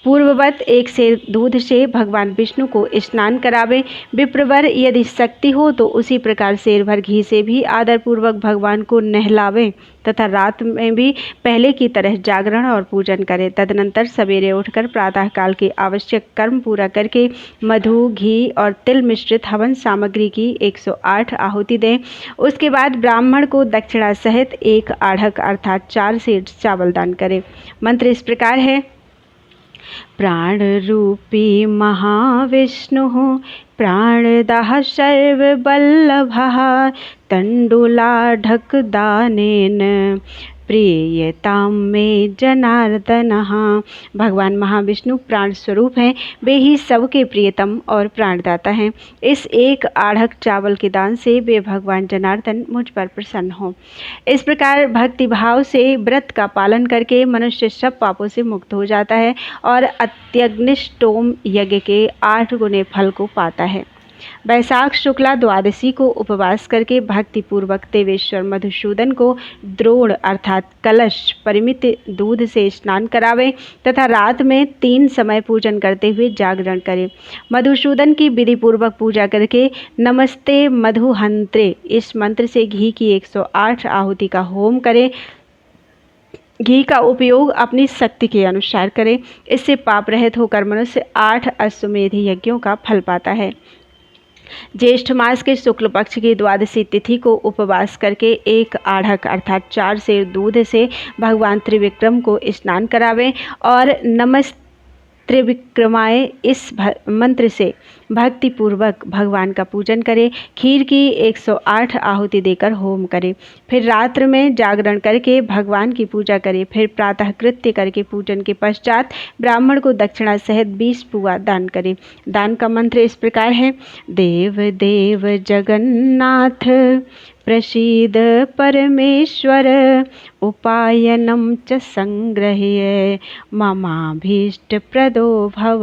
पूर्ववत 1 सेर दूध से भगवान विष्णु को स्नान करावे। विप्रवर यदि शक्ति हो तो उसी प्रकार सेर भर घी से भी आदरपूर्वक भगवान को नहलावे तथा रात में भी पहले की तरह जागरण और पूजन करें। तदनंतर सवेरे उठकर प्रातः काल के आवश्यक कर्म पूरा करके मधु, घी और तिल मिश्रित हवन सामग्री की 108 आहुति दें। उसके बाद ब्राह्मण को दक्षिणा सहित 1 आढ़क अर्थात 4 सेर चावल दान करें। मंत्र इस प्रकार है। प्राण रूपी महाविष्णु प्राणदाह सर्वबल्लभः तण्डुलाढक दानेन प्रियतां मे जनार्दनः। भगवान महाविष्णु प्राण स्वरूप हैं, वे ही सबके प्रियतम और प्राणदाता हैं। इस 1 आढ़क चावल के दान से वे भगवान जनार्दन मुझ पर प्रसन्न हो। इस प्रकार भक्ति भाव से व्रत का पालन करके मनुष्य सब पापों से मुक्त हो जाता है और अत्यग्निष्टोम यज्ञ के 8 गुने फल को पाता है। वैशाख शुक्ला द्वादशी को उपवास करके भक्ति पूर्वक देवेश्वर मधुसूदन को द्रोण अर्थात कलश परिमित दूध से स्नान करावे तथा रात में 3 समय पूजन करते हुए जागरण करें। मधुसूदन की विधि पूर्वक पूजा करके नमस्ते मधुहंत्रे इस मंत्र से घी की 108 आहुति का होम करें। घी का उपयोग अपनी शक्ति के अनुसार करें। इससे पाप रहित होकर मनुष्य 8 अश्वमेध यज्ञों का फल पाता है। ज्येष्ठ मास के शुक्ल पक्ष की द्वादशी तिथि को उपवास करके 1 आढ़क अर्थात 4 सेर दूध से भगवान त्रिविक्रम को स्नान करावें और नमस्ते त्रिविक्रमाय इस मंत्र से भक्ति पूर्वक भगवान का पूजन करें। खीर की 108 आहुति देकर होम करें। फिर रात्र में जागरण करके भगवान की पूजा करें। फिर प्रातः कृत्य करके पूजन के पश्चात ब्राह्मण को दक्षिणा सहित 20 पुआ दान करें। दान का मंत्र इस प्रकार है। देव देव जगन्नाथ प्रसीद परमेश्वर उपायनम च संग्रह्य ममाभीष्ट प्रदो भव।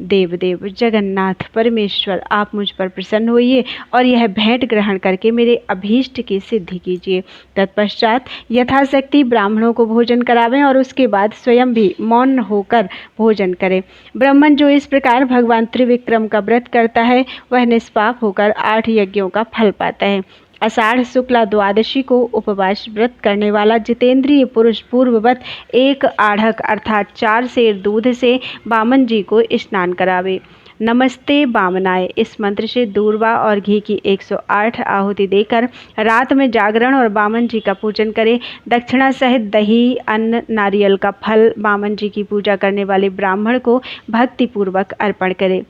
देव देव जगन्नाथ परमेश्वर आप मुझ पर प्रसन्न होइए और यह भेंट ग्रहण करके मेरे अभीष्ट की सिद्धि कीजिए। तत्पश्चात यथाशक्ति ब्राह्मणों को भोजन करावें और उसके बाद स्वयं भी मौन होकर भोजन करें। ब्राह्मण जो इस प्रकार भगवान त्रिविक्रम का व्रत करता है वह निष्पाप होकर 8 यज्ञों का फल पाता है। आषाढ़ शुक्ला द्वादशी को उपवास व्रत करने वाला जितेंद्रिय पुरुष पूर्ववत 1 आढ़क अर्थात 4 सेर दूध से बामन जी को स्नान करावे। नमस्ते बामनाय इस मंत्र से दूर्वा और घी की 108 आहुति देकर रात में जागरण और बामन जी का पूजन करें। दक्षिणा सहित दही, अन्न, नारियल का फल बामन जी की पूजा करने वाले ब्राह्मण को भक्ति पूर्वक अर्पण करें।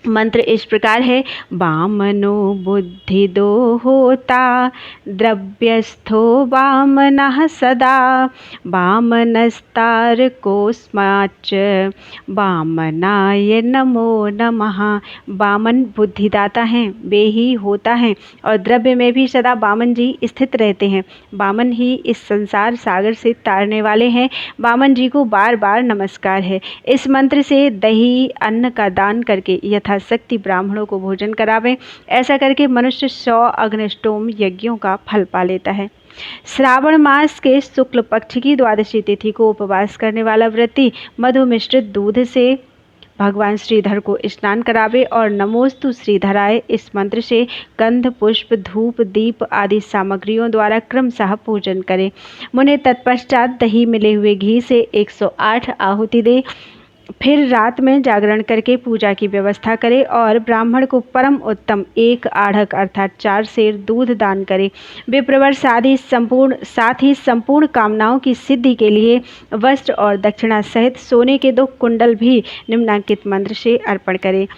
मंत्र इस प्रकार है। बामनो बुद्धि दो होता द्रव्यस्थो बामनः सदा बामनस्तार कोस्माच बामनाय नमो नमः। बामन बुद्धिदाता हैं, वे ही होता हैं और द्रव्य में भी सदा बामन जी स्थित रहते हैं। बामन ही इस संसार सागर से तारने वाले हैं। बामन जी को बार बार नमस्कार है। इस मंत्र से दही, अन्न का दान करके यथाशक्ति ब्राह्मणों को भोजन करावें। ऐसा करके मनुष्य 100 अग्निष्टोम यज्ञों का फल पा लेता है। श्रावण मास के शुक्ल पक्ष की द्वादशी तिथि को उपवास करने वाला व्रती मधु मिश्रित दूध से भगवान श्रीधर को स्नान करावे और नमोस्तु श्रीधराय इस मंत्र से गंध, पुष्प, धूप, दीप आदि सामग्रियों द्वारा क्रमशः पूजन करें। मुने तत्पश्चात दही मिले हुए घी से 108 आहुति दे। फिर रात में जागरण करके पूजा की व्यवस्था करे और ब्राह्मण को परम उत्तम 1 आढ़क अर्थात 4 सेर दूध दान करे। विप्रवर साथ ही संपूर्ण कामनाओं की सिद्धि के लिए वस्त्र और दक्षिणा सहित सोने के 2 कुंडल भी निम्नांकित मंत्र से अर्पण करे।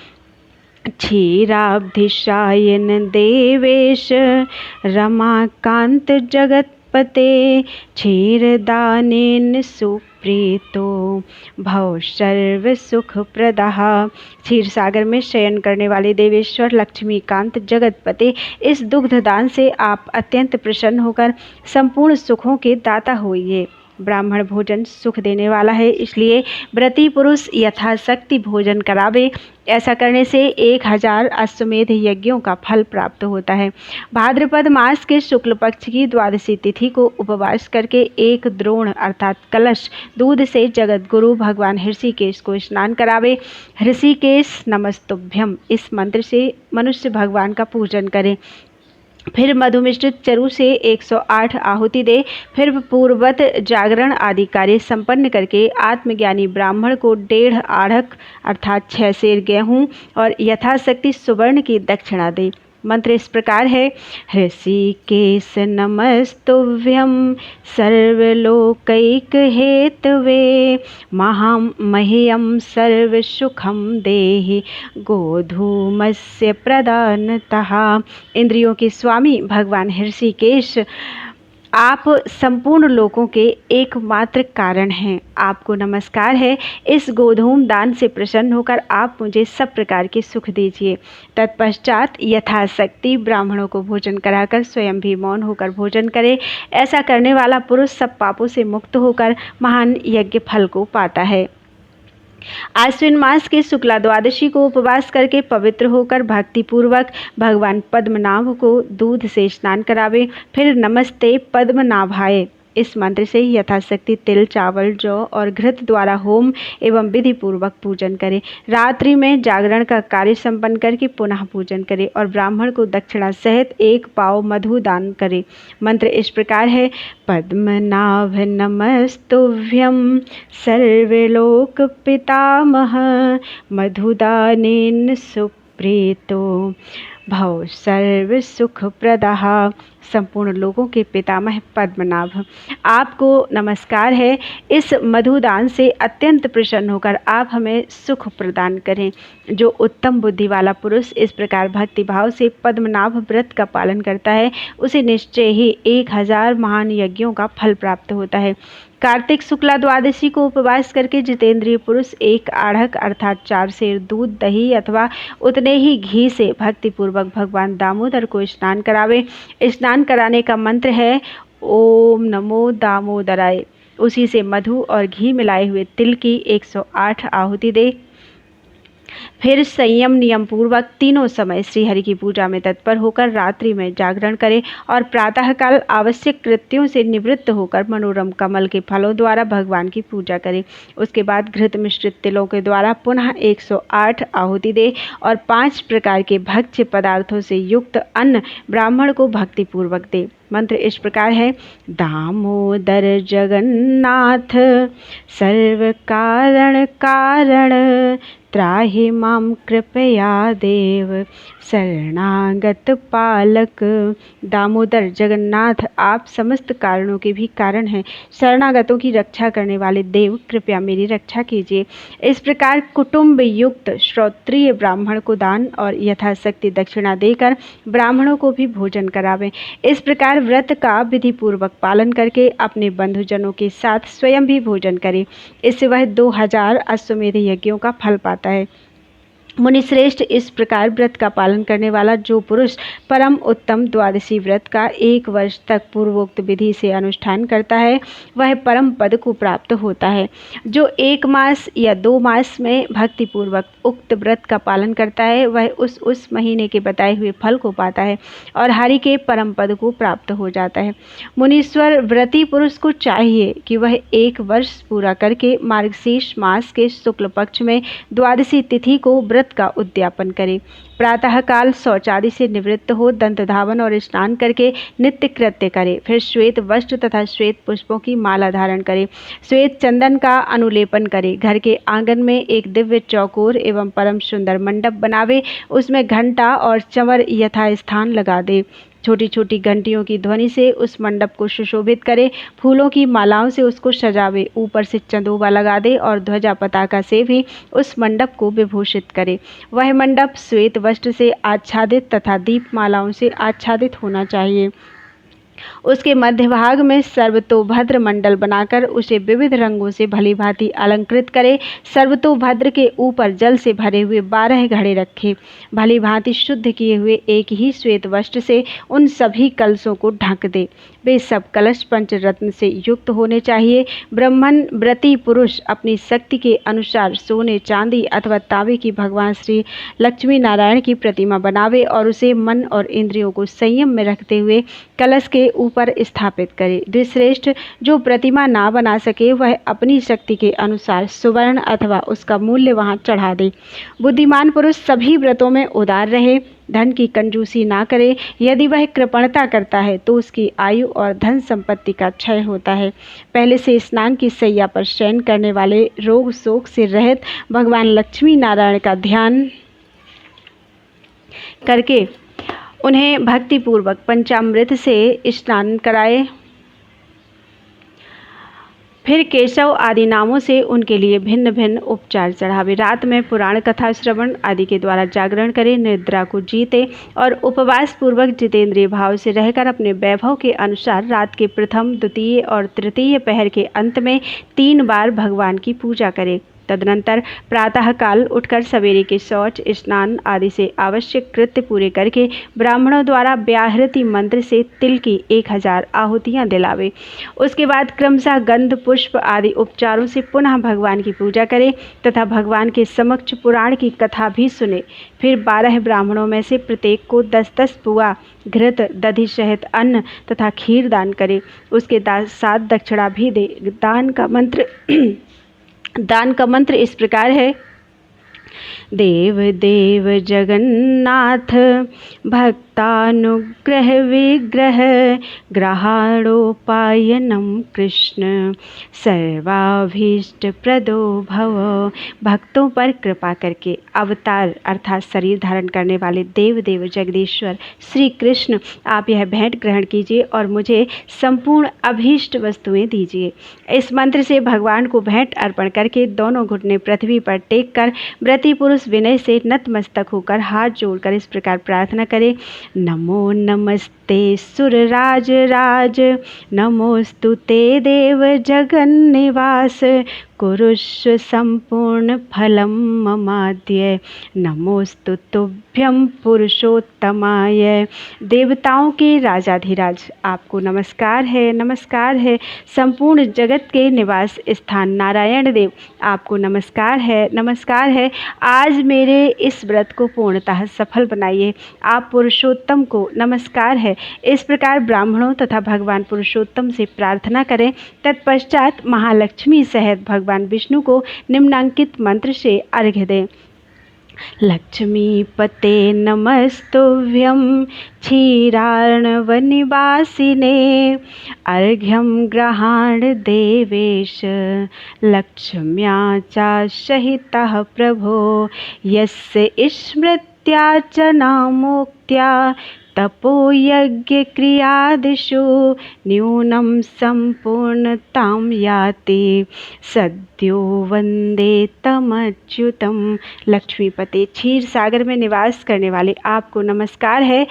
क्षीराब्धिशायन देवेश रमाकांत जगतपते क्षीरदानेन सुप्रीतो भव सर्व सुख प्रदाह। क्षीर सागर में शयन करने वाले देवेश्वर लक्ष्मीकांत जगतपते, इस दुग्ध दान से आप अत्यंत प्रसन्न होकर संपूर्ण सुखों के दाता होइए। ब्राह्मण भोजन सुख देने वाला है, इसलिए व्रती पुरुष यथाशक्ति भोजन करावे। ऐसा करने से 1000 अश्वमेध यज्ञों का फल प्राप्त होता है। भाद्रपद मास के शुक्ल पक्ष की द्वादशी तिथि को उपवास करके 1 द्रोण अर्थात कलश दूध से जगत गुरु भगवान ऋषिकेश को स्नान करावे। ऋषिकेश नमस्तुभ्यम इस मंत्र से मनुष्य भगवान का पूजन करे। फिर मधुमिश्रित चरु से 108 आहुति दे। फिर पूर्ववत जागरण आदि कार्य संपन्न करके आत्मज्ञानी ब्राह्मण को 1.5 आढ़क अर्थात 6 सेर गेहूँ और यथाशक्ति सुवर्ण की दक्षिणा दे। मंत्र इस प्रकार है। ऋषिकेश नमस्तुभ्यं सर्वलोकैक हेतवे मह्यं सर्वसुखं देहि गोधूमस्य प्रदानतः। इंद्रियों के स्वामी भगवान ऋषिकेश, आप संपूर्ण लोकों के एकमात्र कारण हैं। आपको नमस्कार है। इस गोधूम दान से प्रसन्न होकर आप मुझे सब प्रकार के सुख दीजिए। तत्पश्चात यथाशक्ति ब्राह्मणों को भोजन कराकर स्वयं भी मौन होकर भोजन करे। ऐसा करने वाला पुरुष सब पापों से मुक्त होकर महान यज्ञ फल को पाता है। आश्विन मास के शुक्ला द्वादशी को उपवास करके पवित्र होकर भक्ति पूर्वक भगवान पद्मनाभ को दूध से स्नान करावे। फिर नमस्ते पद्मनाभाय इस मंत्र से यथाशक्ति तिल, चावल, जौ और घृत द्वारा होम एवं विधि पूर्वक पूजन करें। रात्रि में जागरण का कार्य संपन्न करके पुनः पूजन करें और ब्राह्मण को दक्षिणा सहित 1 पाव मधु दान करें। मंत्र इस प्रकार है। पद्मनाभ नमस्तुभ्यं सर्वलोक पितामह मधुदानेन सुप्रीतो भव सर्व सुख प्रदाह। संपूर्ण लोगों के पितामह पद्मनाभ, आपको नमस्कार है। इस मधुदान से अत्यंत प्रसन्न होकर आप हमें सुख प्रदान करें। जो उत्तम बुद्धि वाला पुरुष इस प्रकार भक्ति भाव से पद्मनाभ व्रत का पालन करता है, उसे निश्चय ही 1000 महान यज्ञों का फल प्राप्त होता है। कार्तिक शुक्ला द्वादशी को उपवास करके जितेंद्रिय पुरुष 1 आढ़क अर्थात 4 सेर दूध, दही अथवा उतने ही घी से भक्तिपूर्वक भगवान दामोदर को स्नान करावे। स्नान कराने का मंत्र है ओम नमो दामोदराय। उसी से मधु और घी मिलाए हुए तिल की 108 आहुति दे। फिर संयम नियम पूर्वक तीनों समय श्रीहरि की पूजा में तत्पर होकर रात्रि में जागरण करें और प्रातःकाल आवश्यक कृत्यों से निवृत्त होकर मनोरम कमल के फलों द्वारा भगवान की पूजा करें। उसके बाद घृत मिश्रित तिलों के द्वारा पुनः 108 आहुति दे और 5 प्रकार के भक्ष्य पदार्थों से युक्त अन्न ब्राह्मण को भक्तिपूर्वक दे। मंत्र इस प्रकार है। दामोदर जगन्नाथ सर्व कारण कारण त्राहि माम कृपया देव शरणागत पालक। दामोदर जगन्नाथ, आप समस्त कारणों के भी कारण हैं। शरणागतों की रक्षा करने वाले देव, कृपया मेरी रक्षा कीजिए। इस प्रकार कुटुंब युक्त श्रोत्रिय ब्राह्मण को दान और यथाशक्ति दक्षिणा देकर ब्राह्मणों को भी भोजन करावें। इस प्रकार व्रत का विधि पूर्वक पालन करके अपने बंधुजनों के साथ स्वयं भी भोजन करें। इससे वह 2000 अश्वमेध यज्ञों का फल पाता है। मुनिश्रेष्ठ, इस प्रकार व्रत का पालन करने वाला जो पुरुष परम उत्तम द्वादशी व्रत का 1 वर्ष तक पूर्वोक्त विधि से अनुष्ठान करता है, वह परम पद को प्राप्त होता है। जो 1 मास या 2 मास में भक्तिपूर्वक उक्त व्रत का पालन करता है, वह उस महीने के बताए हुए फल को पाता है और हरि के परम पद को प्राप्त हो जाता है। मुनीश्वर, व्रती पुरुष को चाहिए कि वह 1 वर्ष पूरा करके मार्गशीर्ष मास के शुक्ल पक्ष में द्वादशी तिथि को व्रत व्रत का उद्यापन करे। प्रातःकाल शौचादि से निवृत्त हो दंत धावन और स्नान करके नित्य कृत्य करे। फिर श्वेत वस्त्र तथा श्वेत पुष्पों की माला धारण करे। श्वेत चंदन का अनुलेपन करे। घर के आंगन में एक दिव्य चौकोर एवं परम सुंदर मंडप बनावे। उसमें घंटा और चंवर यथास्थान लगा दे। छोटी छोटी घंटियों की ध्वनि से उस मंडप को सुशोभित करे। फूलों की मालाओं से उसको सजावे। ऊपर से चंदोबा लगा दे और ध्वजा पताका से भी उस मंडप को विभूषित करे। वह मंडप श्वेत वस्त्र से आच्छादित तथा दीपमालाओं से आच्छादित होना चाहिए। उसके मध्य भाग में सर्वतोभद्र मंडल बनाकर उसे विविध रंगों से भली भांति अलंकृत करे। सर्वतोभद्र के ऊपर जल से भरे हुए 12 घड़े रखे। भली भांति शुद्ध किए हुए एक ही श्वेत वस्त्र से उन सभी कलशों को ढक दे। वे सब कलश पंचरत्न से युक्त होने चाहिए। ब्राह्मण व्रती पुरुष अपनी शक्ति के अनुसार सोने चांदी अथवा तांबे की भगवान श्री लक्ष्मी नारायण की प्रतिमा बनावे और उसे मन और इंद्रियों को संयम में रखते हुए कलश के ऊपर स्थापित करे। द्विश्रेष्ठ जो प्रतिमा ना बना सके वह अपनी शक्ति के अनुसार सुवर्ण अथवा उसका मूल्य वहां चढ़ा दे। बुद्धिमान पुरुष सभी व्रतों में उदार रहे, धन की कंजूसी ना करे। यदि वह कृपणता करता है तो उसकी आयु और धन संपत्ति का क्षय होता है। पहले से स्नान की शैया पर शयन करने वाले रोग शोक से रहित भगवान लक्ष्मी नारायण का ध्यान करके उन्हें भक्तिपूर्वक पंचामृत से स्नान कराए। फिर केशव आदि नामों से उनके लिए भिन्न भिन्न उपचार चढ़ावे। रात में पुराण कथा श्रवण आदि के द्वारा जागरण करे, निद्रा को जीते और उपवास पूर्वक जितेंद्रिय भाव से रहकर अपने वैभव के अनुसार रात के प्रथम, द्वितीय और तृतीय पहर के अंत में 3 बार भगवान की पूजा करे। तदनंतर प्रातःकाल उठकर सवेरे के शौच, स्नान आदि से आवश्यक कृत्य पूरे करके ब्राह्मणों द्वारा व्याहृति मंत्र से तिल की 1000 आहुतियाँ दिलावे। उसके बाद क्रमशः गंध, पुष्प आदि उपचारों से पुनः भगवान की पूजा करे तथा भगवान के समक्ष पुराण की कथा भी सुने। फिर 12 ब्राह्मणों में से प्रत्येक को 10-10 पुआ घृत, दधि सहित अन्न तथा खीर दान करे। उसके साथ दक्षिणा भी दे। दान का मंत्र इस प्रकार है। देव देव जगन्नाथ भक्तानुग्रह विग्रह ग्रहाणोपायनम कृष्ण सर्वाभीष्ट प्रदो भव। भक्तों पर कृपा करके अवतार अर्थात शरीर धारण करने वाले देव देव जगदीश्वर श्री कृष्ण, आप यह भेंट ग्रहण कीजिए और मुझे संपूर्ण अभीष्ट वस्तुएं दीजिए। इस मंत्र से भगवान को भेंट अर्पण करके दोनों घुटने पृथ्वी पर टेक कर व्रती पुरुष विनय से नतमस्तक होकर हाथ जोड़कर इस प्रकार प्रार्थना करे। नमो नमस्ते सुरराज राज, नमोस्तु ते देव जगन्निवास, कुरुष्व संपूर्ण फलम ममाद्य, नमोस्तु तुभ्यं पुरुषोत्तमाय। देवताओं के राजाधिराज आपको नमस्कार है, नमस्कार है। संपूर्ण जगत के निवास स्थान नारायण देव आपको नमस्कार है, नमस्कार है। आज मेरे इस व्रत को पूर्णतः सफल बनाइए। आप पुरुषोत्तम को नमस्कार है। इस प्रकार ब्राह्मणों तथा भगवान पुरुषोत्तम से प्रार्थना करें। तत्पश्चात महालक्ष्मी सहित भगवान विष्णु को निम्नांकित मंत्र से अर्घ्य दें। लक्ष्मीपते नमस्तुभ्यं क्षीरार्णवनिवासिने, अर्घ्यं गृहाण देवेश लक्ष्म्या च सहितः प्रभो, यस्य स्मृत्या च नामोक्त्या तपो यज्ञ क्रियादिषु न्यूनं संपूर्णतां याति, सद्यो वंदे तमच्युतम। लक्ष्मीपते क्षीर सागर में निवास करने वाले आपको नमस्कार है।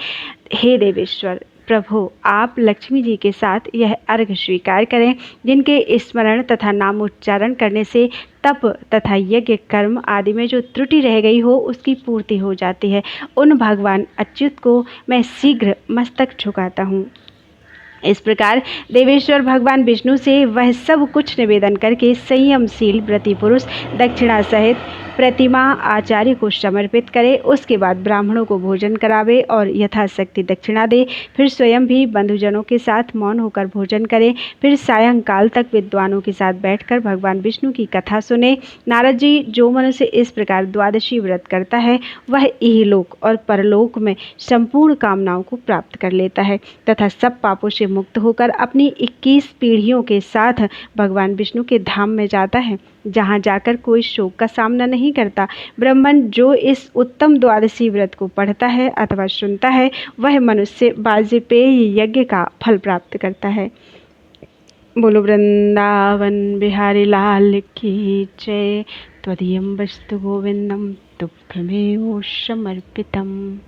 हे देवेश्वर प्रभु, आप लक्ष्मी जी के साथ यह अर्घ स्वीकार करें, जिनके स्मरण तथा नामोच्चारण करने से तप तथा यज्ञ कर्म आदि में जो त्रुटि रह गई हो उसकी पूर्ति हो जाती है। उन भगवान अच्युत को मैं शीघ्र मस्तक झुकाता हूँ। इस प्रकार देवेश्वर भगवान विष्णु से वह सब कुछ निवेदन करके संयमशील व्रती पुरुष दक्षिणा सहित प्रतिमा आचार्य को समर्पित करे। उसके बाद ब्राह्मणों को भोजन करावे और यथाशक्ति दक्षिणा दे। फिर स्वयं भी बंधुजनों के साथ मौन होकर भोजन करे। फिर सायंकाल तक विद्वानों के साथ बैठकर भगवान विष्णु की कथा सुने। नारद जी, जो मनुष्य इस प्रकार द्वादशी व्रत करता है वह इहलोक और परलोक में संपूर्ण कामनाओं को प्राप्त कर लेता है तथा सब पापों से मुक्त होकर अपनी 21 पीढ़ियों के साथ भगवान विष्णु के धाम में जाता है, जहाँ जाकर कोई शोक का सामना नहीं करता। ब्राह्मण जो इस उत्तम द्वादशी व्रत को पढ़ता है अथवा सुनता है वह मनुष्य वाजपेयी यज्ञ का फल प्राप्त करता है। बोलो वृंदावन बिहारी लाल की जय। त्वदीयं वस्तु गोविंदम तुभ्यमेव समर्पितम्।